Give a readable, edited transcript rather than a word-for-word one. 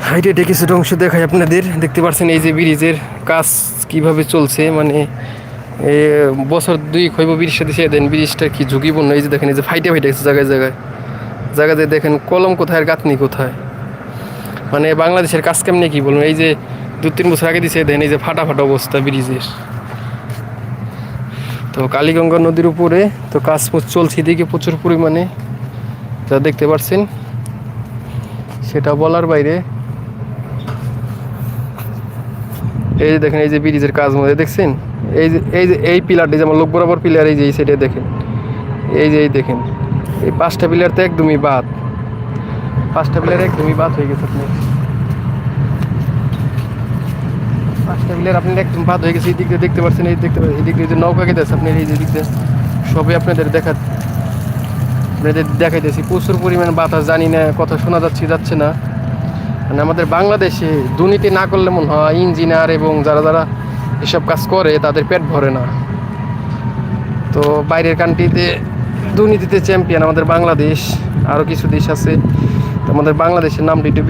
হাইটে কিছুটা অংশ দেখাই আপনাদের। দেখতে পাচ্ছেন এই যে ব্রিজের কাজ কিভাবে চলছে, মানে বছর দুই হইব ব্রিজটা দিছে, দেন ব্রিজটা কি ঝুঁকিপূর্ণ। এই যে দেখেন, এই যে ফাইটে ফাইটে গেছে জায়গায় জায়গায় জায়গাতে, দেখেন কলম কোথায় আর গাঁথনি কোথায়। মানে বাংলাদেশের কাজ কেমনি কি বলুন। এই যে 2-3 বছর আগে দিছে, দেন এই যে ফাটা ফাটা অবস্থা ব্রিজের। তো কালীগঙ্গা নদীর উপরে তো কাজ চলছে এদিকে প্রচুর পরিমাণে, যা দেখতে পাচ্ছেন সেটা বলার বাইরে। এই যে দেখেন, এই যে ব্রিজের কাজ মধ্যে দেখছেন, এই পিলারটি যেমন লোক বরাবর পিলার, এই যে এই সাইডে দেখেন, এই দেখেন এই 5টা পিলার তো একদমই বাদ, 5টা পিলার একদমই বাদ হয়ে গেছে। আপনি 5টা পিলার আপনার একদম বাদ হয়ে গেছে। এই দিক দিয়ে দেখতে পাচ্ছেন, এই দেখতে পাচ্ছেন, এই দিক দিয়ে যে নৌকা গেছে আপনার, এই যে দিক দিয়ে সবই আপনাদের দেখাইতেছি। প্রচুর পরিমাণ বাতাস, জানি না কথা শোনা যাচ্ছে না। মানে আমাদের বাংলাদেশে দুর্নীতি না করলে মনে হয় ইঞ্জিনিয়ার এবং যারা যারা এসব কাজ করে তাদের পেট ভরে না। তো বাইরের কান্ট্রিতে দুর্নীতিতে চ্যাম্পিয়ন আমাদের বাংলাদেশ, আরও কিছু দেশ আছে। তো আমাদের বাংলাদেশের নামটা একটু